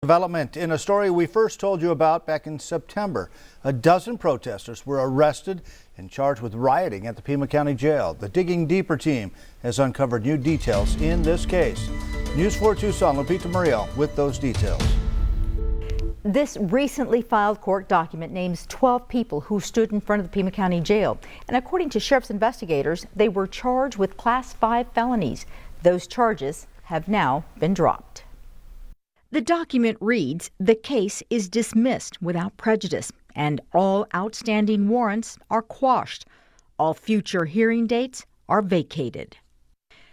Development in a story we first told you about back in September. A dozen protesters were arrested and charged with rioting at the Pima County Jail. The Digging Deeper team has uncovered new details in this case. News 4 Tucson, Lupita Murillo with those details. This recently filed court document names 12 people who stood in front of the Pima County Jail. And according to sheriff's investigators, they were charged with Class 5 felonies. Those charges have now been dropped. The document reads, the case is dismissed without prejudice and all outstanding warrants are quashed. All future hearing dates are vacated.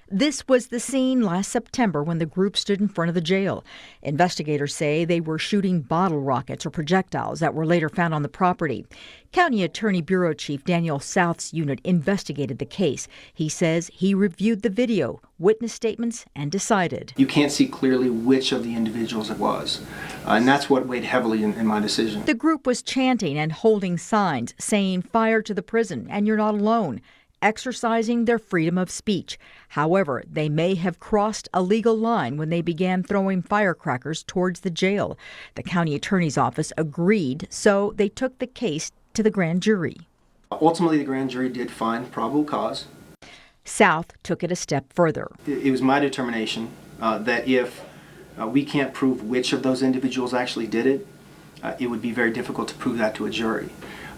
This was the scene last September when the group stood in front of the jail. Investigators say they were shooting bottle rockets or projectiles that were later found on the property. County Attorney Bureau Chief Daniel South's unit investigated the case. He says he reviewed the video, witness statements, and decided. You can't see clearly which of the individuals it was, and that's what weighed heavily in my decision. The group was chanting and holding signs saying fire to the prison and you're not alone, exercising their freedom of speech. However, they may have crossed a legal line when they began throwing firecrackers towards the jail. The county attorney's office agreed, so they took the case to the grand jury. Ultimately, the grand jury did find probable cause. South took it a step further. It was my determination that if we can't prove which of those individuals actually did it, it would be very difficult to prove that to a jury.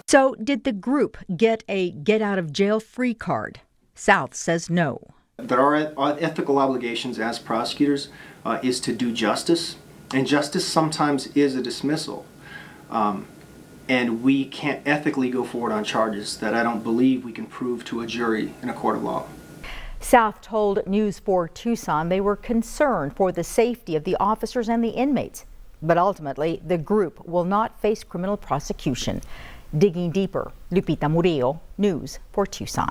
So did the group get a get-out-of-jail-free card? South says no. That our ethical obligations as prosecutors is to do justice, and justice sometimes is a dismissal. And we can't ethically go forward on charges that I don't believe we can prove to a jury in a court of law. South told News 4 Tucson they were concerned for the safety of the officers and the inmates. But ultimately, the group will not face criminal prosecution. Digging Deeper, Lupita Murillo, News 4 Tucson.